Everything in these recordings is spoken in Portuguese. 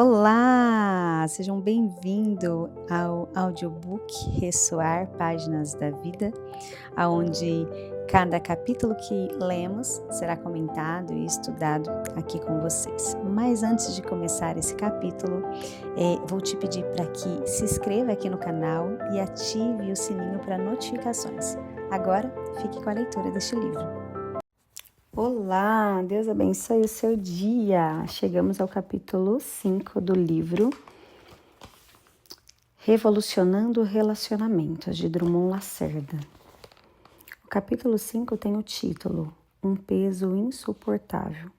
Olá! Sejam bem-vindos ao audiobook Ressoar Páginas da Vida, aonde cada capítulo que lemos será comentado e estudado aqui com vocês. Mas antes de começar esse capítulo, vou te pedir para que se inscreva aqui no canal e ative o sininho para notificações. Agora, fique com a leitura deste livro. Olá, Deus abençoe o seu dia. Chegamos ao capítulo 5 do livro Revolucionando Relacionamentos, de Drummond Lacerda. O capítulo 5 tem o título Um Peso Insuportável.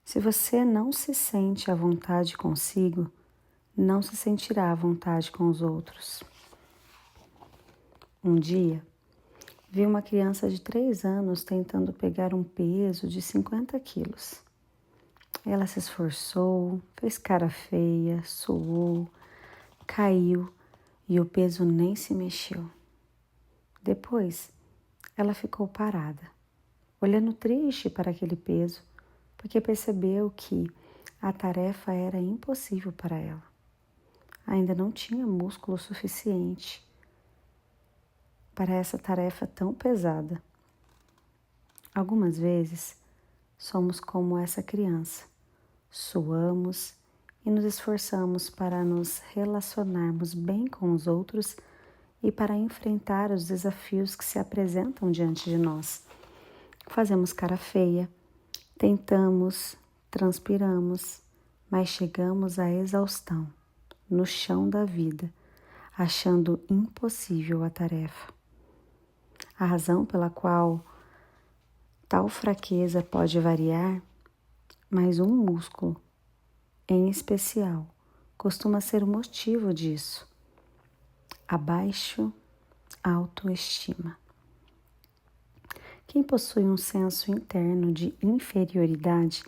Se você não se sente à vontade consigo, não se sentirá à vontade com os outros. Um dia, vi uma criança de 3 anos tentando pegar um peso de 50 quilos. Ela se esforçou, fez cara feia, suou, caiu e o peso nem se mexeu. Depois, ela ficou parada, olhando triste para aquele peso, porque percebeu que a tarefa era impossível para ela. Ainda não tinha músculo suficiente para essa tarefa tão pesada. Algumas vezes, somos como essa criança. Suamos e nos esforçamos para nos relacionarmos bem com os outros e para enfrentar os desafios que se apresentam diante de nós. Fazemos cara feia, tentamos, transpiramos, mas chegamos à exaustão, no chão da vida, achando impossível a tarefa. A razão pela qual tal fraqueza pode variar, mas um músculo, em especial, costuma ser o motivo disso. A baixa autoestima. Quem possui um senso interno de inferioridade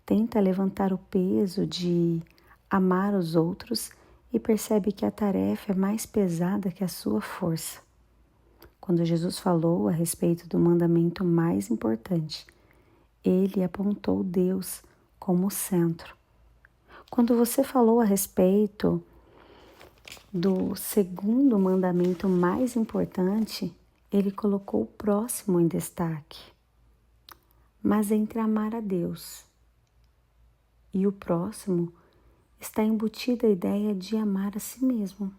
tenta levantar o peso de amar os outros e percebe que a tarefa é mais pesada que a sua força. Quando Jesus falou a respeito do mandamento mais importante, ele apontou Deus como centro. Quando você falou a respeito do segundo mandamento mais importante, ele colocou o próximo em destaque. Mas entre amar a Deus e o próximo está embutida a ideia de amar a si mesmo.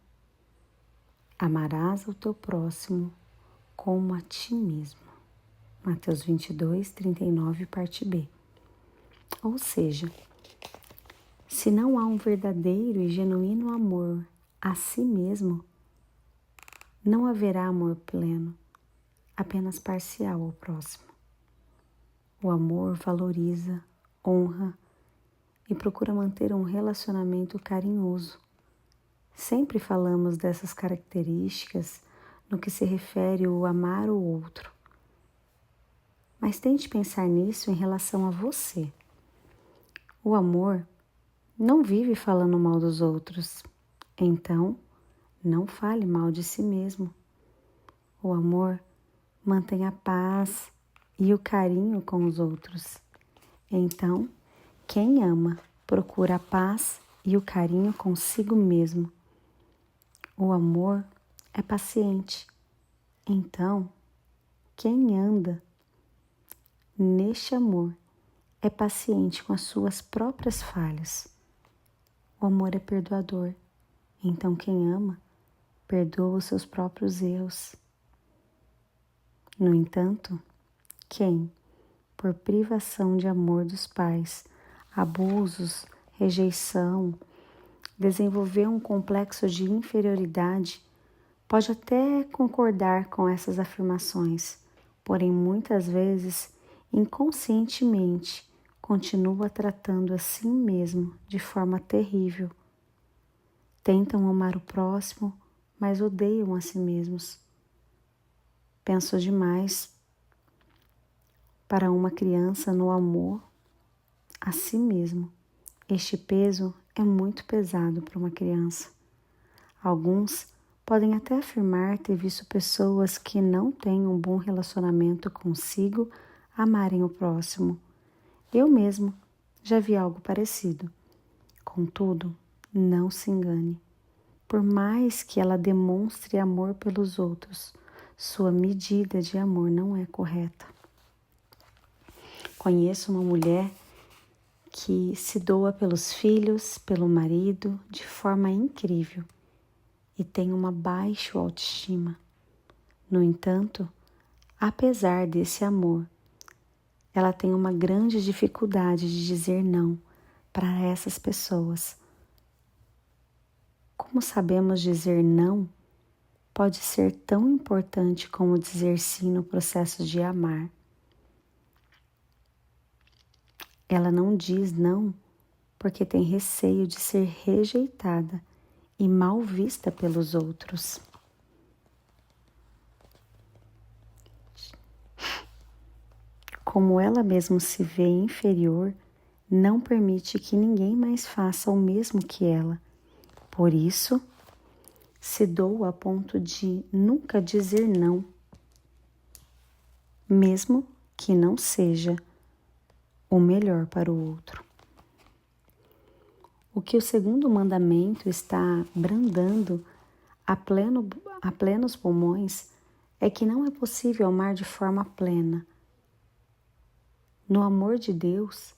Amarás o teu próximo como a ti mesmo. Mateus 22, 39, parte B. Ou seja, se não há um verdadeiro e genuíno amor a si mesmo, não haverá amor pleno, apenas parcial ao próximo. O amor valoriza, honra e procura manter um relacionamento carinhoso. Sempre falamos dessas características no que se refere ao amar o outro. Mas tente pensar nisso em relação a você. O amor não vive falando mal dos outros, então não fale mal de si mesmo. O amor mantém a paz e o carinho com os outros. Então, quem ama procura a paz e o carinho consigo mesmo. O amor é paciente. Então, quem anda neste amor é paciente com as suas próprias falhas. O amor é perdoador. Então, quem ama perdoa os seus próprios erros. No entanto, quem, por privação de amor dos pais, abusos, rejeição, desenvolveu um complexo de inferioridade, pode até concordar com essas afirmações, porém muitas vezes, inconscientemente, continua tratando a si mesmo de forma terrível. Tentam amar o próximo, mas odeiam a si mesmos. Penso demais para uma criança no amor a si mesmo. Este peso é muito pesado para uma criança. Alguns podem até afirmar ter visto pessoas que não têm um bom relacionamento consigo amarem o próximo. Eu mesmo já vi algo parecido. Contudo, não se engane. Por mais que ela demonstre amor pelos outros, sua medida de amor não é correta. Conheço uma mulher que se doa pelos filhos, pelo marido, de forma incrível e tem uma baixa autoestima. No entanto, apesar desse amor, ela tem uma grande dificuldade de dizer não para essas pessoas. Como sabemos dizer não, pode ser tão importante como dizer sim no processo de amar. Ela não diz não porque tem receio de ser rejeitada e mal vista pelos outros. Como ela mesma se vê inferior, não permite que ninguém mais faça o mesmo que ela. Por isso, se doa a ponto de nunca dizer não, mesmo que não seja o melhor para o outro. O que o segundo mandamento está brandando a plenos pulmões é que não é possível amar de forma plena. No amor de Deus,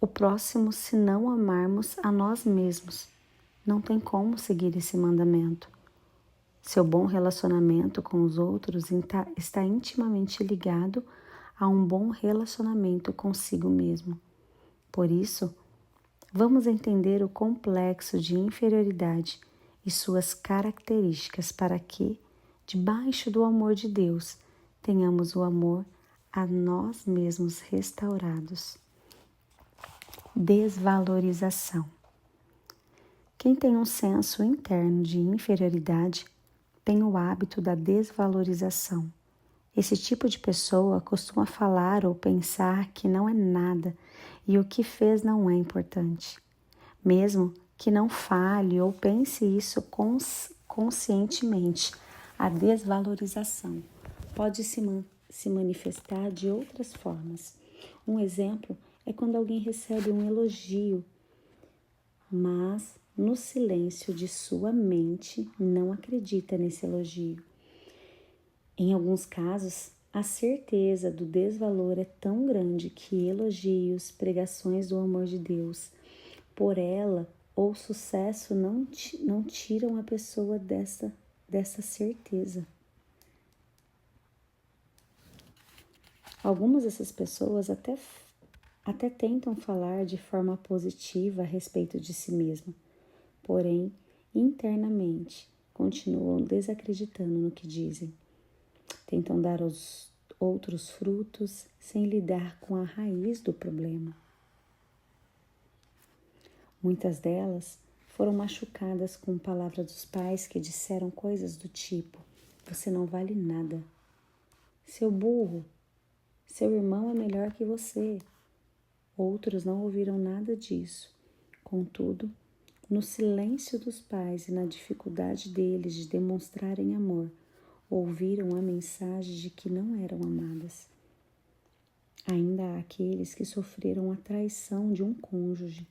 o próximo, se não amarmos a nós mesmos, não tem como seguir esse mandamento. Seu bom relacionamento com os outros está intimamente ligado a um bom relacionamento consigo mesmo. Por isso, vamos entender o complexo de inferioridade e suas características para que, debaixo do amor de Deus, tenhamos o amor a nós mesmos restaurados. Desvalorização. Quem tem um senso interno de inferioridade tem o hábito da desvalorização. Esse tipo de pessoa costuma falar ou pensar que não é nada e o que fez não é importante. Mesmo que não fale ou pense isso conscientemente, a desvalorização pode se manifestar de outras formas. Um exemplo é quando alguém recebe um elogio, mas no silêncio de sua mente não acredita nesse elogio. Em alguns casos, a certeza do desvalor é tão grande que elogios, pregações do amor de Deus por ela ou sucesso não tiram a pessoa dessa certeza. Algumas dessas pessoas até tentam falar de forma positiva a respeito de si mesma, porém, internamente, continuam desacreditando no que dizem. Tentam dar aos outros frutos sem lidar com a raiz do problema. Muitas delas foram machucadas com palavras dos pais que disseram coisas do tipo: você não vale nada, seu burro, seu irmão é melhor que você. Outros não ouviram nada disso. Contudo, no silêncio dos pais e na dificuldade deles de demonstrarem amor, ouviram a mensagem de que não eram amadas. Ainda há aqueles que sofreram a traição de um cônjuge,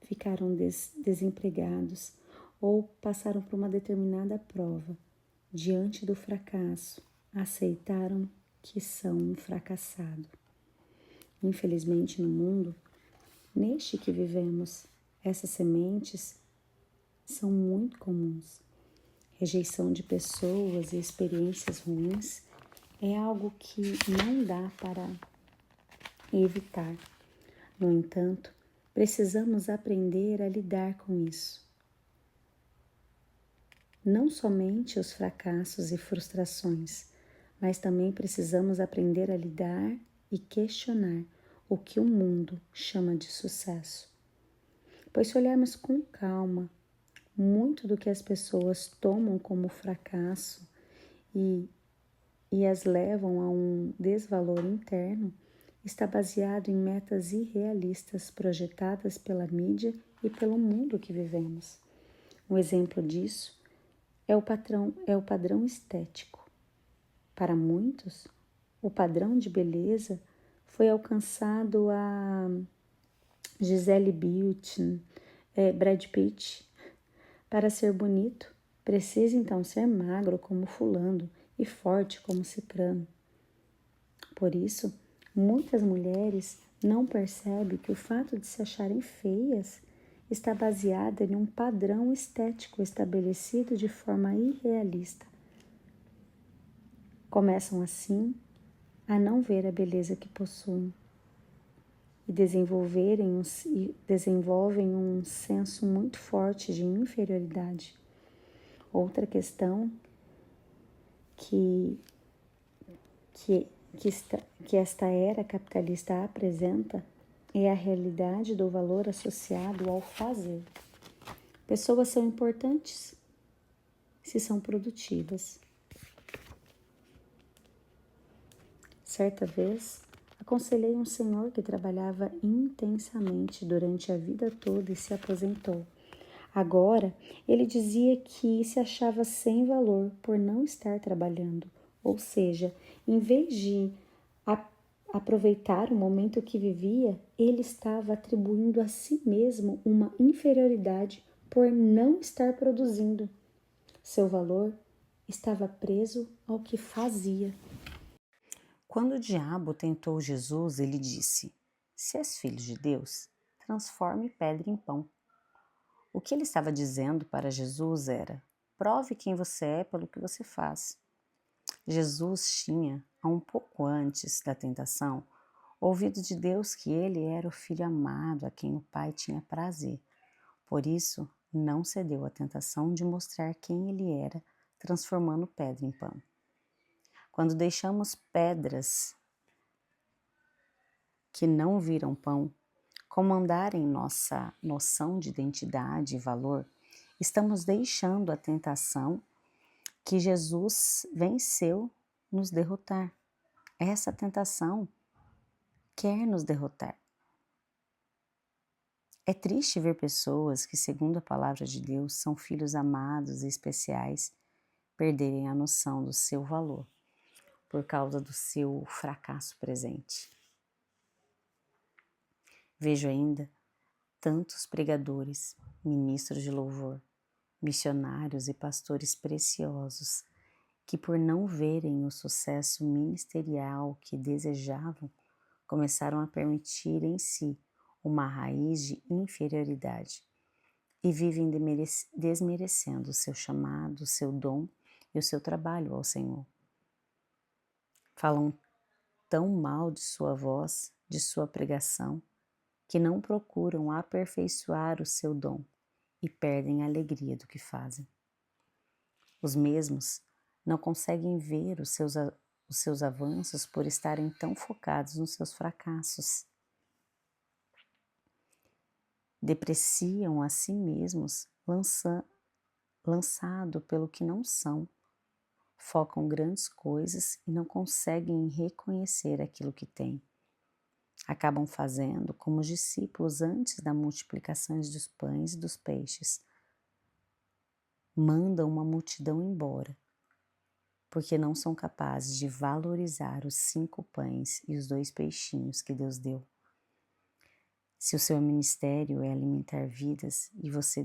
ficaram desempregados ou passaram por uma determinada prova. Diante do fracasso, aceitaram que são um fracassado. Infelizmente, no mundo neste que vivemos, essas sementes são muito comuns. Rejeição de pessoas e experiências ruins é algo que não dá para evitar. No entanto, precisamos aprender a lidar com isso. Não somente os fracassos e frustrações, mas também precisamos aprender a lidar e questionar o que o mundo chama de sucesso. Pois se olharmos com calma, muito do que as pessoas tomam como fracasso e as levam a um desvalor interno está baseado em metas irrealistas projetadas pela mídia e pelo mundo que vivemos. Um exemplo disso é o padrão estético. Para muitos, o padrão de beleza foi alcançado Gisele Bündchen, Brad Pitt. Para ser bonito, precisa então ser magro como fulano e forte como cicrano. Por isso, muitas mulheres não percebem que o fato de se acharem feias está baseada em um padrão estético estabelecido de forma irrealista. Começam assim a não ver a beleza que possuem e desenvolvem um senso muito forte de inferioridade. Outra questão que esta era capitalista apresenta é a realidade do valor associado ao fazer. Pessoas são importantes se são produtivas. Certa vez, aconselhei um senhor que trabalhava intensamente durante a vida toda e se aposentou. Agora, ele dizia que se achava sem valor por não estar trabalhando, ou seja, em vez de aproveitar o momento que vivia, ele estava atribuindo a si mesmo uma inferioridade por não estar produzindo. Seu valor estava preso ao que fazia. Quando o diabo tentou Jesus, ele disse: "Se és filho de Deus, transforme pedra em pão." O que ele estava dizendo para Jesus era: prove quem você é pelo que você faz. Jesus tinha, um pouco antes da tentação, ouvido de Deus que ele era o filho amado a quem o Pai tinha prazer. Por isso, não cedeu à tentação de mostrar quem ele era, transformando pedra em pão. Quando deixamos pedras que não viram pão comandarem nossa noção de identidade e valor, estamos deixando a tentação que Jesus venceu nos derrotar. Essa tentação quer nos derrotar. É triste ver pessoas que, segundo a palavra de Deus, são filhos amados e especiais, perderem a noção do seu valor por causa do seu fracasso presente. Vejo ainda tantos pregadores, ministros de louvor, missionários e pastores preciosos que, por não verem o sucesso ministerial que desejavam, começaram a permitir em si uma raiz de inferioridade e vivem desmerecendo o seu chamado, o seu dom e o seu trabalho ao Senhor. Falam tão mal de sua voz, de sua pregação, que não procuram aperfeiçoar o seu dom e perdem a alegria do que fazem. Os mesmos não conseguem ver os seus avanços por estarem tão focados nos seus fracassos. Depreciam a si mesmos, lançado pelo que não são. Focam grandes coisas e não conseguem reconhecer aquilo que têm. Acabam fazendo como os discípulos antes da multiplicação dos pães e dos peixes. Mandam uma multidão embora, porque não são capazes de valorizar os 5 pães e os 2 peixinhos que Deus deu. Se o seu ministério é alimentar vidas e você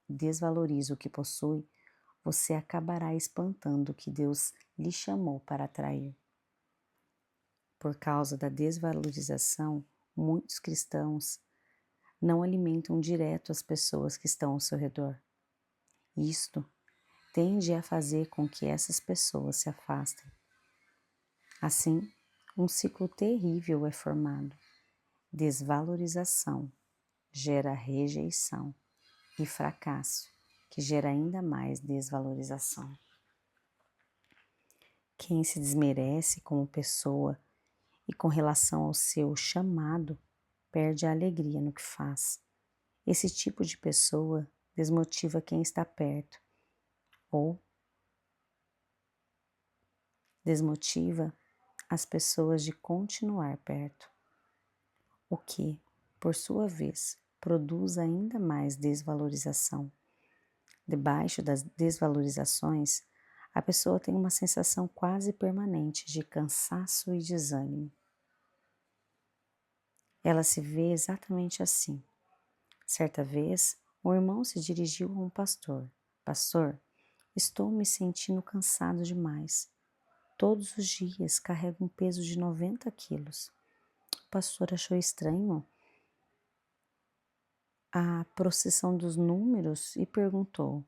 desvaloriza o que possui, você acabará espantando o que Deus lhe chamou para atrair. Por causa da desvalorização, muitos cristãos não alimentam direto as pessoas que estão ao seu redor. Isto tende a fazer com que essas pessoas se afastem. Assim, um ciclo terrível é formado. Desvalorização gera rejeição e fracasso, que gera ainda mais desvalorização. Quem se desmerece como pessoa e com relação ao seu chamado, perde a alegria no que faz. Esse tipo de pessoa desmotiva quem está perto ou desmotiva as pessoas de continuar perto, o que, por sua vez, produz ainda mais desvalorização. Debaixo das desvalorizações, a pessoa tem uma sensação quase permanente de cansaço e desânimo. ela se vê exatamente assim. Certa vez, um irmão se dirigiu a um pastor. Pastor, estou me sentindo cansado demais. Todos os dias carrego um peso de 90 quilos. O pastor achou estranho a procissão dos números e perguntou: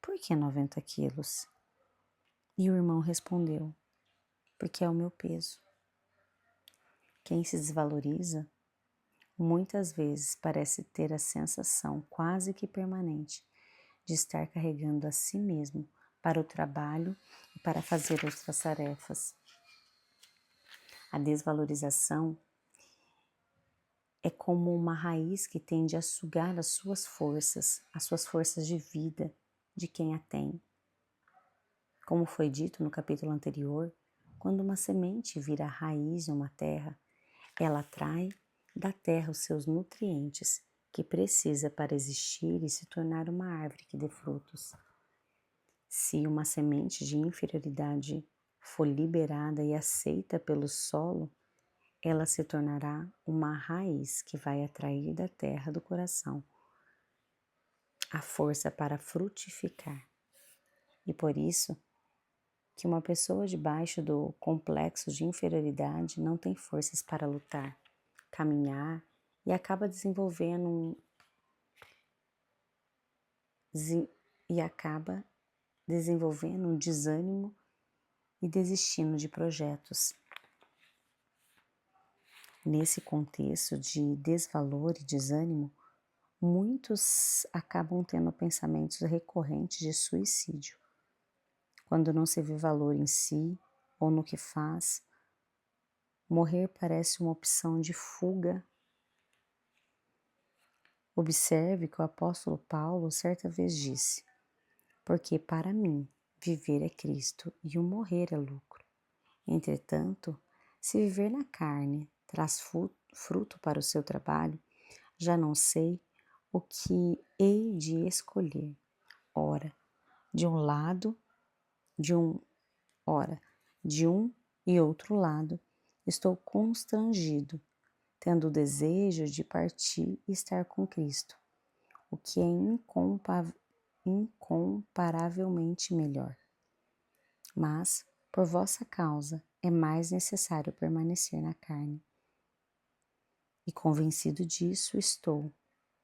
por que 90 quilos? E o irmão respondeu: porque é o meu peso. Quem se desvaloriza muitas vezes parece ter a sensação quase que permanente de estar carregando a si mesmo para o trabalho e para fazer outras tarefas. A desvalorização é como uma raiz que tende a sugar as suas forças de vida de quem a tem. Como foi dito no capítulo anterior, quando uma semente vira raiz em uma terra, ela atrai da terra os seus nutrientes que precisa para existir e se tornar uma árvore que dê frutos. Se uma semente de inferioridade for liberada e aceita pelo solo, ela se tornará uma raiz que vai atrair da terra do coração a força para frutificar. E por isso que uma pessoa debaixo do complexo de inferioridade não tem forças para lutar, caminhar e acaba desenvolvendo um desânimo e desistindo de projetos. Nesse contexto de desvalor e desânimo, muitos acabam tendo pensamentos recorrentes de suicídio. Quando não se vê valor em si ou no que faz, morrer parece uma opção de fuga. Observe que o apóstolo Paulo certa vez disse: porque para mim viver é Cristo e o morrer é lucro. Entretanto, se viver na carne traz fruto para o seu trabalho, já não sei o que hei de escolher. Ora, de um e outro lado, estou constrangido, tendo o desejo de partir e estar com Cristo, o que é incomparavelmente melhor. Mas, por vossa causa, é mais necessário permanecer na carne. E convencido disso estou,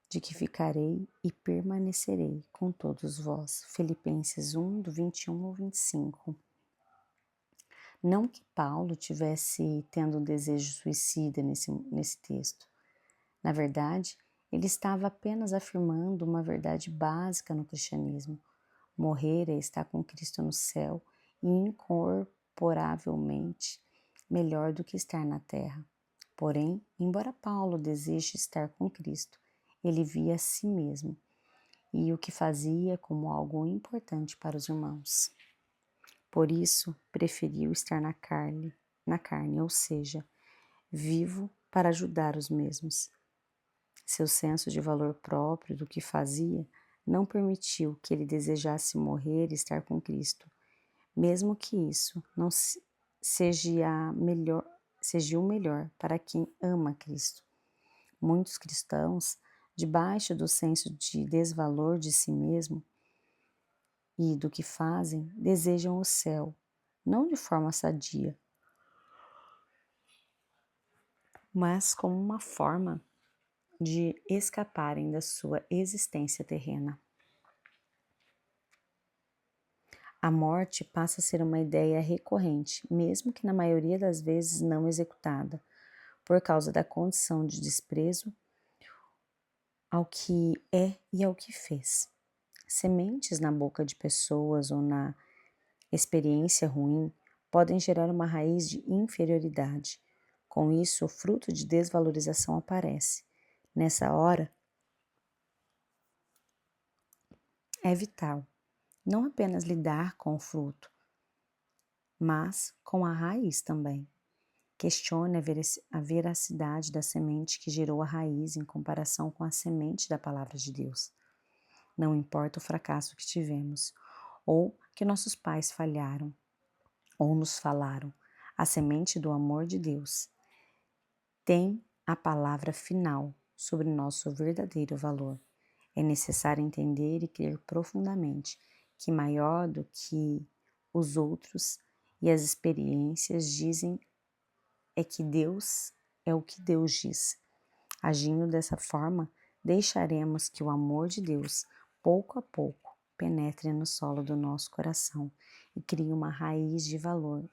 de que ficarei e permanecerei com todos vós. Filipenses 1, do 21 ao 25. Não que Paulo tivesse tendo um desejo suicida nesse texto. Na verdade, ele estava apenas afirmando uma verdade básica no cristianismo. Morrer é estar com Cristo no céu e incomparavelmente melhor do que estar na terra. Porém, embora Paulo deseje estar com Cristo, ele via a si mesmo e o que fazia como algo importante para os irmãos. Por isso, preferiu estar na carne, ou seja, vivo para ajudar os mesmos. Seu senso de valor próprio do que fazia não permitiu que ele desejasse morrer e estar com Cristo, mesmo que isso não seja o melhor para quem ama Cristo. Muitos cristãos, debaixo do senso de desvalor de si mesmo e do que fazem, desejam o céu, não de forma sadia, mas como uma forma de escaparem da sua existência terrena. A morte passa a ser uma ideia recorrente, mesmo que na maioria das vezes não executada, por causa da condição de desprezo ao que é e ao que fez. Sementes na boca de pessoas ou na experiência ruim podem gerar uma raiz de inferioridade. Com isso, o fruto de desvalorização aparece. Nessa hora, é vital não apenas lidar com o fruto, mas com a raiz também. Questione a veracidade da semente que gerou a raiz em comparação com a semente da palavra de Deus. Não importa o fracasso que tivemos, ou que nossos pais falharam, ou nos falaram, a semente do amor de Deus tem a palavra final sobre nosso verdadeiro valor. É necessário entender e crer profundamente que maior do que os outros e as experiências dizem é que Deus é o que Deus diz. Agindo dessa forma, deixaremos que o amor de Deus, pouco a pouco, penetre no solo do nosso coração e crie uma raiz de valor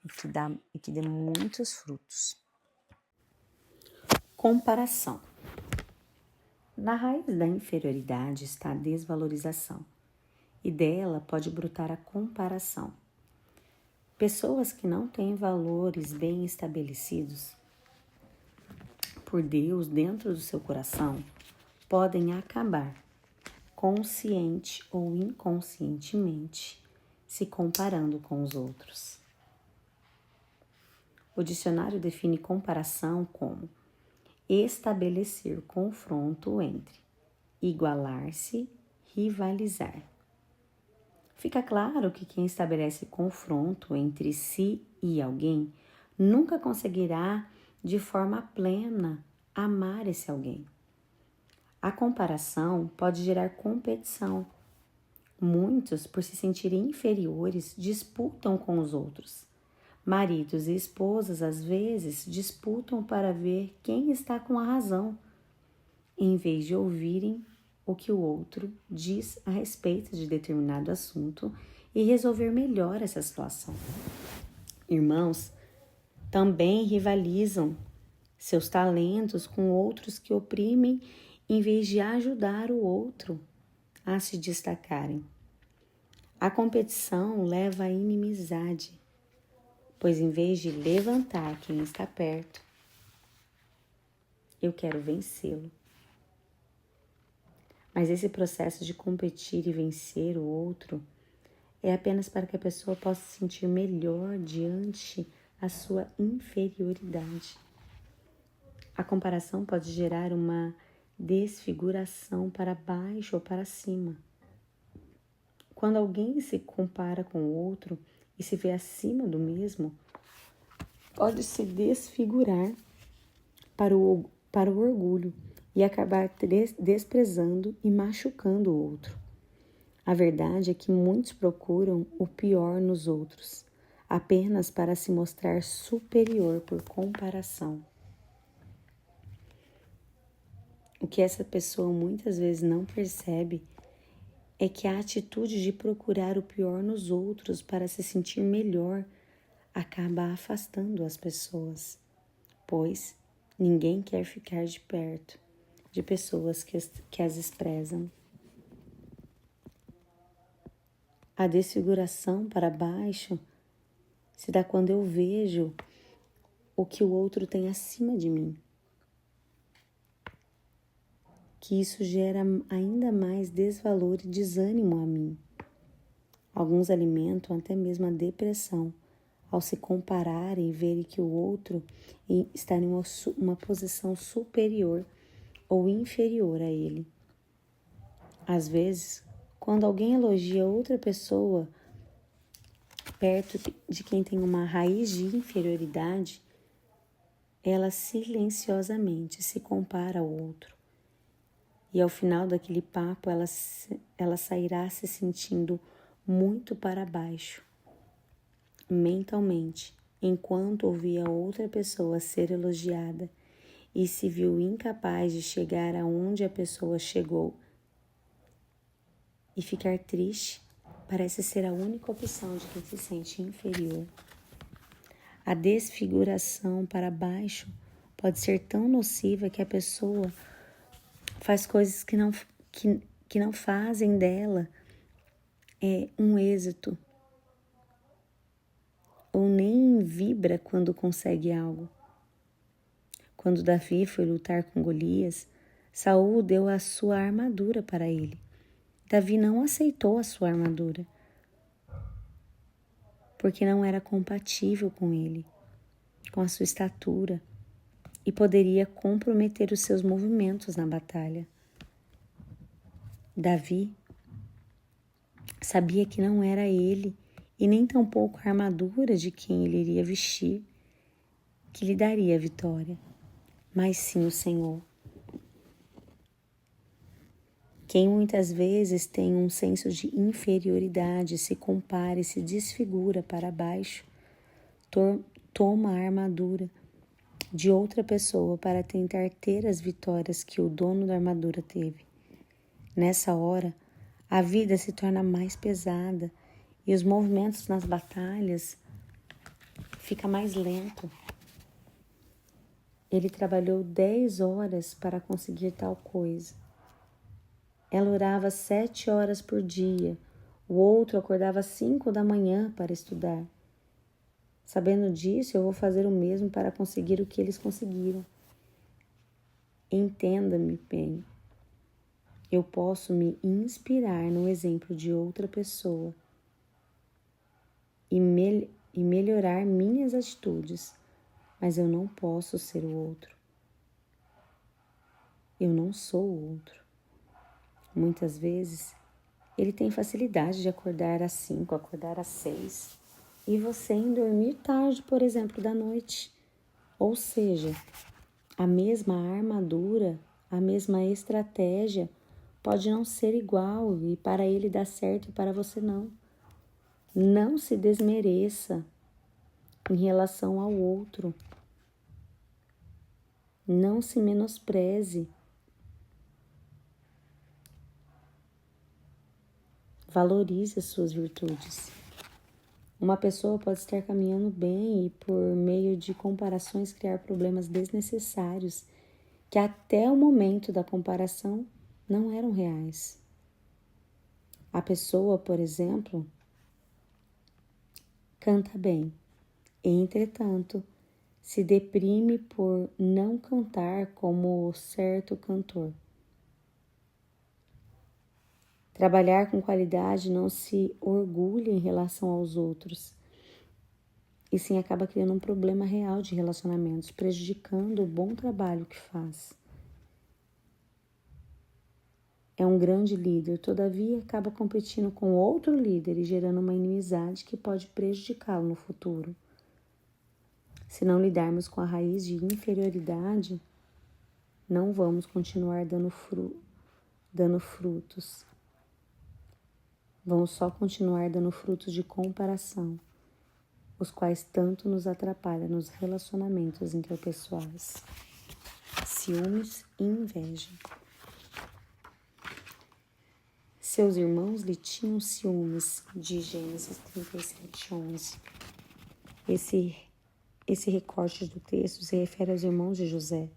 e que dê muitos frutos. Comparação. Na raiz da inferioridade está a desvalorização, e dela pode brotar a comparação. Pessoas que não têm valores bem estabelecidos por Deus dentro do seu coração podem acabar, consciente ou inconscientemente, se comparando com os outros. O dicionário define comparação como estabelecer confronto entre igualar-se, rivalizar. Fica claro que quem estabelece confronto entre si e alguém nunca conseguirá, de forma plena, amar esse alguém. A comparação pode gerar competição. Muitos, por se sentirem inferiores, disputam com os outros. Maridos e esposas, às vezes, disputam para ver quem está com a razão, em vez de ouvirem o que o outro diz a respeito de determinado assunto e resolver melhor essa situação. Irmãos também rivalizam seus talentos com outros que oprimem em vez de ajudar o outro a se destacarem. A competição leva à inimizade, pois em vez de levantar quem está perto, eu quero vencê-lo. Mas esse processo de competir e vencer o outro é apenas para que a pessoa possa se sentir melhor diante a sua inferioridade. A comparação pode gerar uma desfiguração para baixo ou para cima. Quando alguém se compara com o outro e se vê acima do mesmo, pode se desfigurar para o orgulho e acabar desprezando e machucando o outro. A verdade é que muitos procuram o pior nos outros, apenas para se mostrar superior por comparação. O que essa pessoa muitas vezes não percebe é que a atitude de procurar o pior nos outros para se sentir melhor acaba afastando as pessoas, pois ninguém quer ficar de perto de pessoas que as desprezam. A desfiguração para baixo se dá quando eu vejo o que o outro tem acima de mim, que isso gera ainda mais desvalor e desânimo a mim. Alguns alimentam até mesmo a depressão ao se compararem e verem que o outro está em uma posição superior ou inferior a ele. Às vezes, quando alguém elogia outra pessoa perto de quem tem uma raiz de inferioridade, ela silenciosamente se compara ao outro. E ao final daquele papo, ela sairá se sentindo muito para baixo, mentalmente, enquanto ouvia outra pessoa ser elogiada e se viu incapaz de chegar aonde a pessoa chegou. E ficar triste parece ser a única opção de quem se sente inferior. A desfiguração para baixo pode ser tão nociva que a pessoa faz coisas que não fazem dela um êxito, ou nem vibra quando consegue algo. Quando Davi foi lutar com Golias, Saul deu a sua armadura para ele. Davi não aceitou a sua armadura, porque não era compatível com ele, com a sua estatura, e poderia comprometer os seus movimentos na batalha. Davi sabia que não era ele, e nem tampouco a armadura de quem ele iria vestir, que lhe daria a vitória. mas sim o Senhor. Quem muitas vezes tem um senso de inferioridade, se compara e se desfigura para baixo, toma a armadura de outra pessoa para tentar ter as vitórias que o dono da armadura teve. Nessa hora, a vida se torna mais pesada e os movimentos nas batalhas ficam mais lentos. Ele trabalhou 10 horas para conseguir tal coisa. Ela orava 7 horas por dia. O outro acordava às 5 da manhã para estudar. Sabendo disso, eu vou fazer o mesmo para conseguir o que eles conseguiram. Entenda-me bem. Eu posso me inspirar no exemplo de outra pessoa e melhorar minhas atitudes, mas eu não posso ser o outro. Eu não sou o outro. Muitas vezes, ele tem facilidade de acordar às 5, acordar às 6, e você em dormir tarde, por exemplo, da noite. Ou seja, a mesma armadura, a mesma estratégia pode não ser igual e para ele dá certo e para você não. Não se desmereça em relação ao outro. Não se menospreze. Valorize as suas virtudes. Uma pessoa pode estar caminhando bem e, por meio de comparações, criar problemas desnecessários que até o momento da comparação não eram reais. A pessoa, por exemplo, canta bem, entretanto, se deprime por não cantar como certo cantor. Trabalhar com qualidade não se orgulha em relação aos outros, e sim acaba criando um problema real de relacionamentos, prejudicando o bom trabalho que faz. É um grande líder, todavia acaba competindo com outro líder e gerando uma inimizade que pode prejudicá-lo no futuro. Se não lidarmos com a raiz de inferioridade, não vamos continuar dando frutos. Vamos só continuar dando frutos de comparação, os quais tanto nos atrapalham nos relacionamentos interpessoais. Ciúmes e inveja. Seus irmãos lhe tinham ciúmes, de Gênesis 37:11. Esse recorte do texto se refere aos irmãos de José.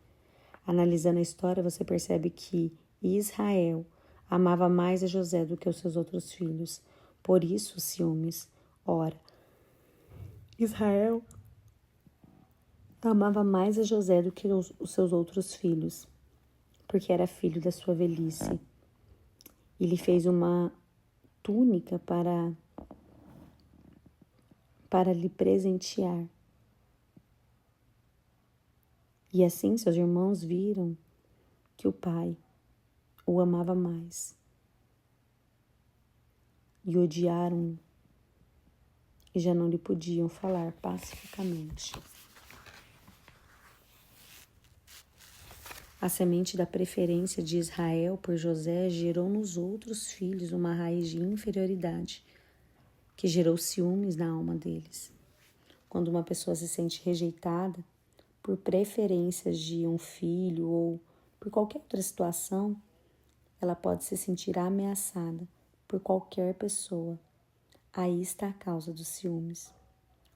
Analisando a história, você percebe que Israel amava mais a José do que os seus outros filhos. Por isso, os ciúmes. Ora, Israel amava mais a José do que os seus outros filhos, porque era filho da sua velhice. E lhe fez uma túnica para lhe presentear. E assim seus irmãos viram que o pai o amava mais e odiaram-no e já não lhe podiam falar pacificamente. A semente da preferência de Israel por José gerou nos outros filhos uma raiz de inferioridade, que gerou ciúmes na alma deles. Quando uma pessoa se sente rejeitada por preferências de um filho ou por qualquer outra situação, ela pode se sentir ameaçada por qualquer pessoa. Aí está a causa dos ciúmes.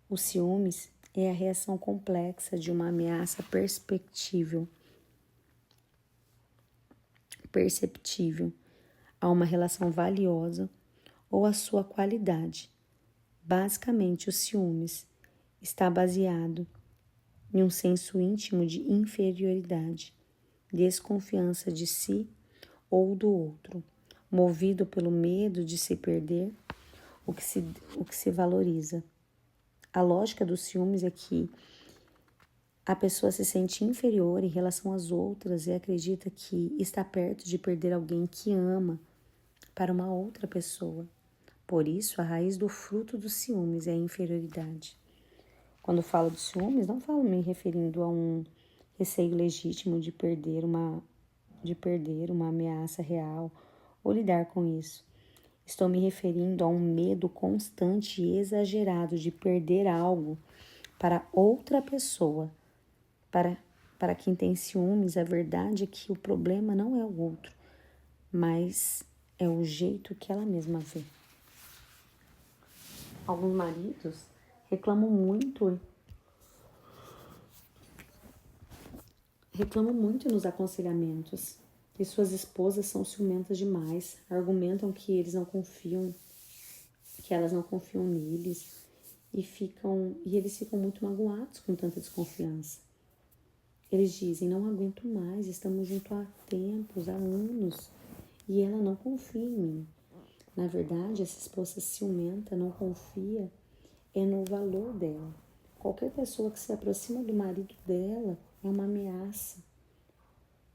Os ciúmes é a reação complexa de uma ameaça perceptível a uma relação valiosa ou a sua qualidade. Basicamente, os ciúmes está baseado em um senso íntimo de inferioridade, desconfiança de si ou do outro, movido pelo medo de se perder o que se valoriza. A lógica dos ciúmes é que a pessoa se sente inferior em relação às outras e acredita que está perto de perder alguém que ama para uma outra pessoa. Por isso, a raiz do fruto dos ciúmes é a inferioridade. Quando falo de ciúmes, não falo me referindo a um receio legítimo de perder uma ameaça real ou lidar com isso. Estou me referindo a um medo constante e exagerado de perder algo para outra pessoa. Para quem tem ciúmes, a verdade é que o problema não é o outro, mas é o jeito que ela mesma vê. Alguns maridos reclamam muito nos aconselhamentos que suas esposas são ciumentas demais, argumentam que elas não confiam neles e eles ficam muito magoados com tanta desconfiança. Eles dizem: não aguento mais, estamos juntos há tempos, há anos, e ela não confia em mim. Na verdade, essa esposa ciumenta não confia no valor dela. Qualquer pessoa que se aproxima do marido dela é uma ameaça,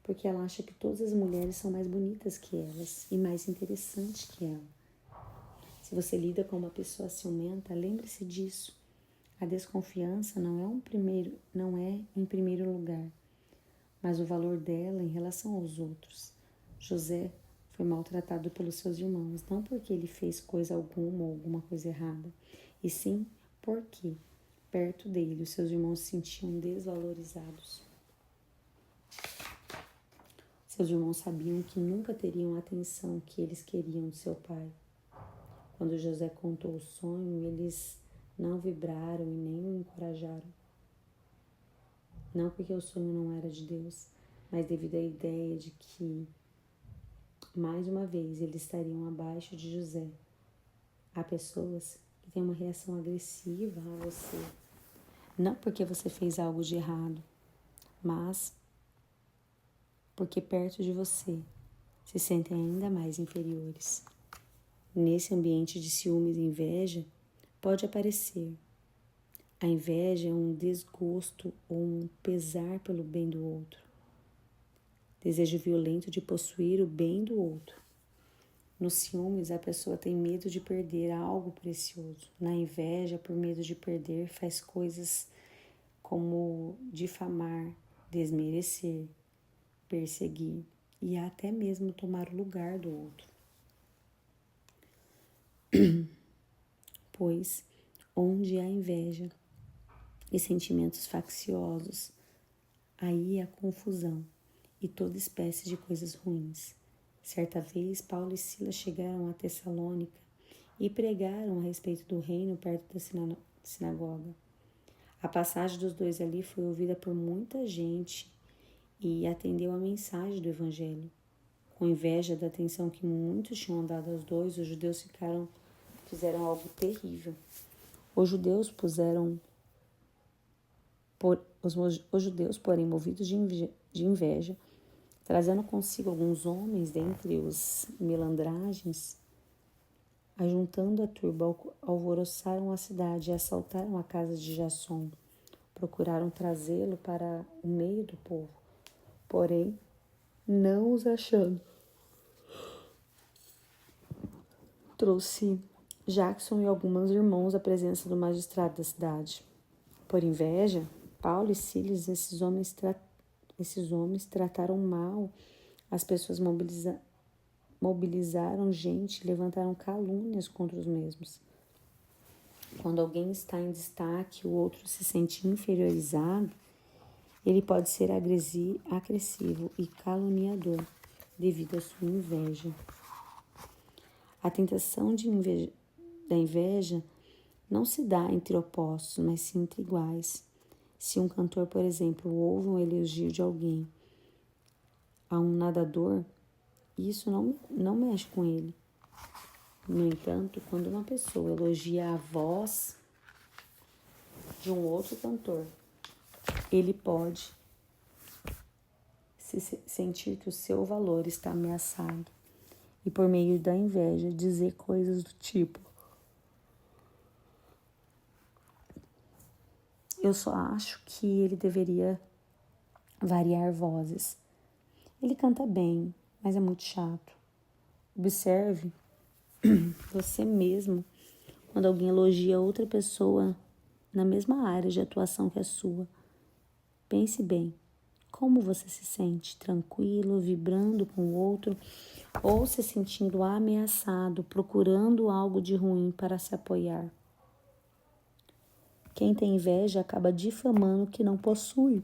porque ela acha que todas as mulheres são mais bonitas que elas e mais interessantes que ela. Se você lida com uma pessoa ciumenta, lembre-se disso. A desconfiança não é em primeiro lugar, mas o valor dela em relação aos outros. José foi maltratado pelos seus irmãos, não porque ele fez coisa alguma ou alguma coisa errada, e sim porque, perto dele, os seus irmãos se sentiam desvalorizados. Seus irmãos sabiam que nunca teriam a atenção que eles queriam de seu pai. Quando José contou o sonho, eles não vibraram e nem o encorajaram. Não porque o sonho não era de Deus, mas devido à ideia de que, mais uma vez, eles estariam abaixo de José. Há pessoas que têm uma reação agressiva a você, não porque você fez algo de errado, mas porque perto de você se sentem ainda mais inferiores. Nesse ambiente de ciúmes e inveja, pode aparecer. A inveja é um desgosto ou um pesar pelo bem do outro. Desejo violento de possuir o bem do outro. Nos ciúmes, a pessoa tem medo de perder algo precioso. Na inveja, por medo de perder, faz coisas como difamar, desmerecer, perseguir e até mesmo tomar o lugar do outro. Pois, onde há inveja e sentimentos facciosos, aí há confusão e toda espécie de coisas ruins. Certa vez, Paulo e Silas chegaram a Tessalônica e pregaram a respeito do reino perto da sinagoga. A passagem dos dois ali foi ouvida por muita gente e atendeu a mensagem do evangelho. Com inveja da atenção que muitos tinham dado aos dois, os judeus fizeram algo terrível. Os judeus, porém, movidos de inveja, trazendo consigo alguns homens dentre os melandragens, ajuntando a turba, alvoroçaram a cidade e assaltaram a casa de Jasson. Procuraram trazê-lo para o meio do povo, porém, não os achando. Trouxe Jackson e alguns irmãos à presença do magistrado da cidade. Por inveja, Paulo e Silas, esses homens trataram mal as pessoas, mobilizaram gente, levantaram calúnias contra os mesmos. Quando alguém está em destaque, o outro se sente inferiorizado, ele pode ser agressivo e caluniador devido à sua inveja. A tentação da inveja não se dá entre opostos, mas sim entre iguais. Se um cantor, por exemplo, ouve um elogio de alguém a um nadador, isso não mexe com ele. No entanto, quando uma pessoa elogia a voz de um outro cantor, ele pode sentir que o seu valor está ameaçado e, por meio da inveja, dizer coisas do tipo: eu só acho que ele deveria variar vozes. Ele canta bem, mas é muito chato. Observe você mesmo quando alguém elogia outra pessoa na mesma área de atuação que a sua. Pense bem, Como você se sente? Tranquilo, vibrando com o outro ou se sentindo ameaçado, procurando algo de ruim para se apoiar? Quem tem inveja acaba difamando o que não possui.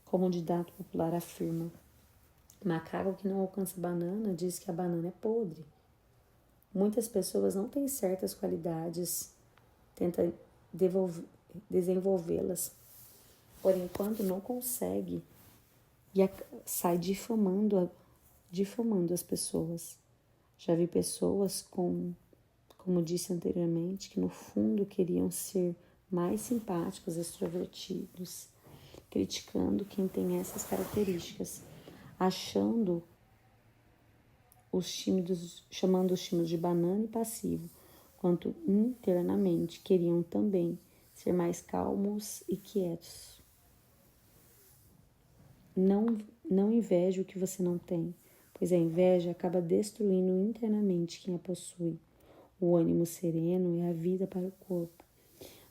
Como o ditado popular afirma, macaco que não alcança banana diz que a banana é podre. Muitas pessoas não têm certas qualidades, tentam desenvolvê-las, porém quando não consegue, sai difamando as pessoas. Já vi pessoas como disse anteriormente, que no fundo queriam ser mais simpáticos, extrovertidos, criticando quem tem essas características, chamando os tímidos de banana e passivo, quanto internamente queriam também ser mais calmos e quietos. Não inveje o que você não tem, pois a inveja acaba destruindo internamente quem a possui. O ânimo sereno é a vida para o corpo,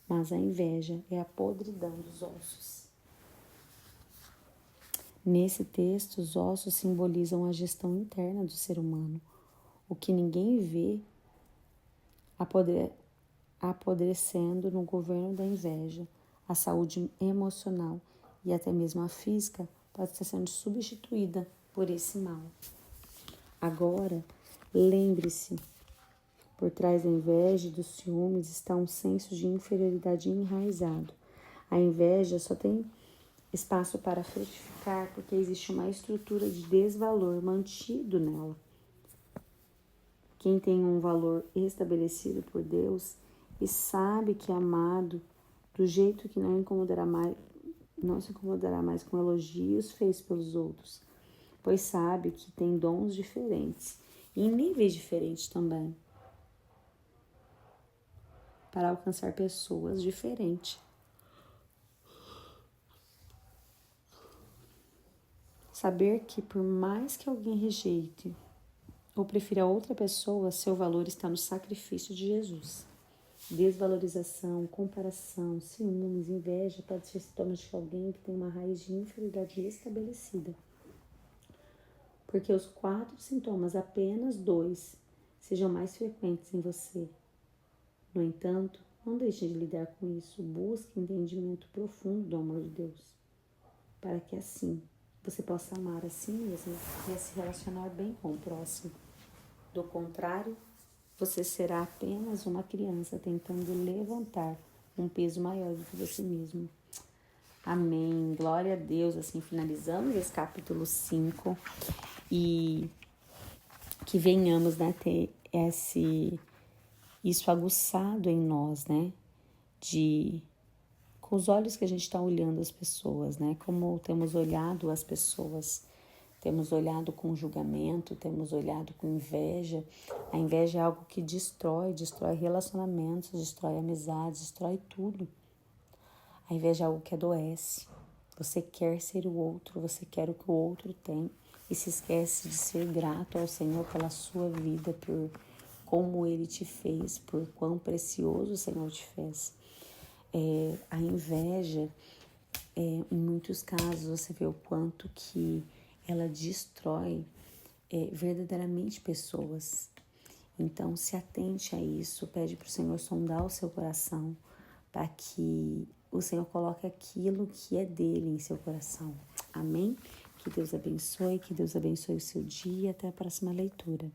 mas a inveja é a podridão dos ossos. Nesse texto, os ossos simbolizam a gestão interna do ser humano, o que ninguém vê apodrecendo no governo da inveja. A saúde emocional e até mesmo a física pode estar sendo substituída por esse mal. Agora, lembre-se, por trás da inveja e dos ciúmes está um senso de inferioridade enraizado. A inveja só tem espaço para frutificar porque existe uma estrutura de desvalor mantido nela. Quem tem um valor estabelecido por Deus e sabe que é amado do jeito que não se incomodará mais com elogios feitos pelos outros, pois sabe que tem dons diferentes e em níveis diferentes também, para alcançar pessoas diferentes. Saber que por mais que alguém rejeite ou prefira outra pessoa, seu valor está no sacrifício de Jesus. Desvalorização, comparação, ciúmes, inveja pode ser sintomas de alguém que tem uma raiz de inferioridade estabelecida. Porque os 4 sintomas, apenas 2, sejam mais frequentes em você. No entanto, não deixe de lidar com isso. Busque entendimento profundo do amor de Deus, para que assim você possa amar a si mesmo e se relacionar bem com o próximo. Do contrário, você será apenas uma criança tentando levantar um peso maior do que você mesmo. Amém. Glória a Deus. Assim finalizamos esse capítulo 5 e que venhamos, né, ter isso aguçado em nós, né, com os olhos que a gente está olhando as pessoas, né, como temos olhado as pessoas. Temos olhado com julgamento, temos olhado com inveja. A inveja é algo que destrói relacionamentos, destrói amizades, destrói tudo. A inveja é algo que adoece. Você quer ser o outro, você quer o que o outro tem e se esquece de ser grato ao Senhor pela sua vida, por como Ele te fez, por quão precioso o Senhor te fez. A inveja, em muitos casos, você vê o quanto que ela destrói verdadeiramente pessoas. Então, se atente a isso, pede para o Senhor sondar o seu coração, para que o Senhor coloque aquilo que é dele em seu coração. Amém? Que Deus abençoe o seu dia. Até a próxima leitura.